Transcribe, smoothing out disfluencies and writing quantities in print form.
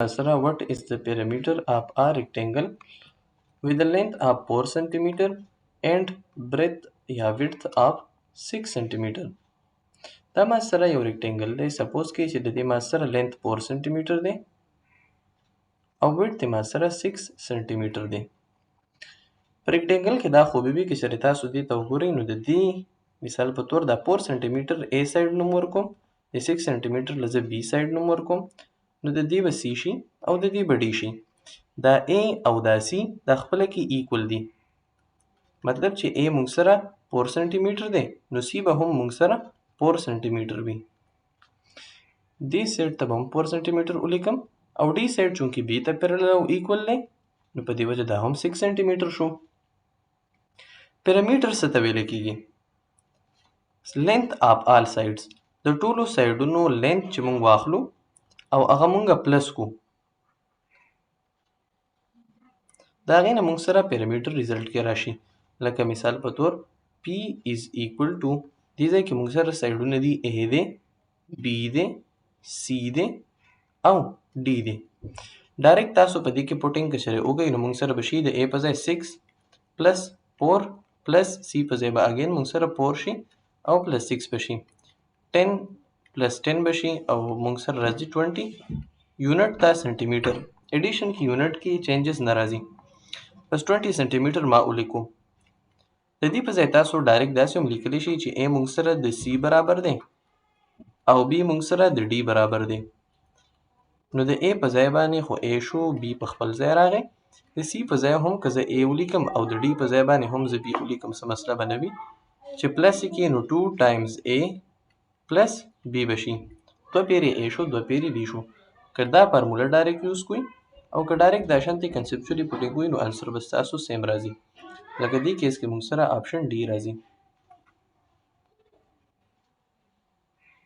Asra, what is the perimeter of a rectangle with a length of 4 cm and breadth या width of 6 cm. دا ما سره یو ریکټینګل دی. سپوز کې چې د دې ما سره لینث 4 سانتي میټر دی او width ما سره 6 سانتي میټر دی. په ریکټینګل کې دا خوبي وي که چېرې تاسو دې ته وګورئ نو د دې مثال په طور دا 4 سانتي میټر A سایډ نوم ورکوم، د 6 سانتي میټر له زه B سایډ نوم ورکوم، نو د دې به C شي او د دې به D شي. دا A او دا C دا خپله کې ایکول دي، مطلب چې A مونږ سره 4 سانتي میټر دی نو C به هم مونږ سره 4 سانتي میټر وي. دې سایډ ته به هم 4 سانتي میټر ولیکم او D سایډ چونکې B ته پیرلل او ایکول دی نو په دې وجه دا هم 6 سانتي میټر شو. پیرامیټر څه ته ویل کېږي؟ length of all sides، د ټولو سایډونو length چې مونږ واخلو او هغه مونږه پلس کو، د هغې نه مونږ سره پیرامیټر ریزلټ کې راشي. لکه مثال په طور P is equal to دې ځای کې مونږ سره سایډونه دي A دی، B دی، C دی او D دی. ډایرکټ تاسو په دې کې پوټینګ که چېرې وکئ نو مونږ سره به شي د A په ځای 6 پلس 4 پلس C په ځای به اګین مونږ سره 4 شي او پلس 6 به شي، 10 پلس 10 به شي او مونږ سره راځي 20. یونټ دا سانتي میټر، ایډیشن کې یونټ کې چینجز نه راځي. بس 20 سانتي میټر ما ولیکو. د دې په ځای تاسو ډایرکټ داسې هم لیکلی شئ چې A مونږ سره د C برابر دی او B مونږ سره د D برابر دی. نو د A په ځای باندې خو A شو، B په خپل ځای راغی. د C په ځای هم که زه A ولیکم او د D په ځای باندې هم زه B ولیکم څه مسله به نه وي. چې پلس یې کړې نو 2 ټایمز A پلس B به شي. 2 پیرې A شو، 2 پیرې B شو. که دا فارموله ډایرکټ یوز کوئ او که ډایرکټ دا شانتې کنسپچولی پوټینګ کوئ نو انسر به ستاسو سیم راځي. لکه دې کیس کې مونږ سره آپشن D راځي.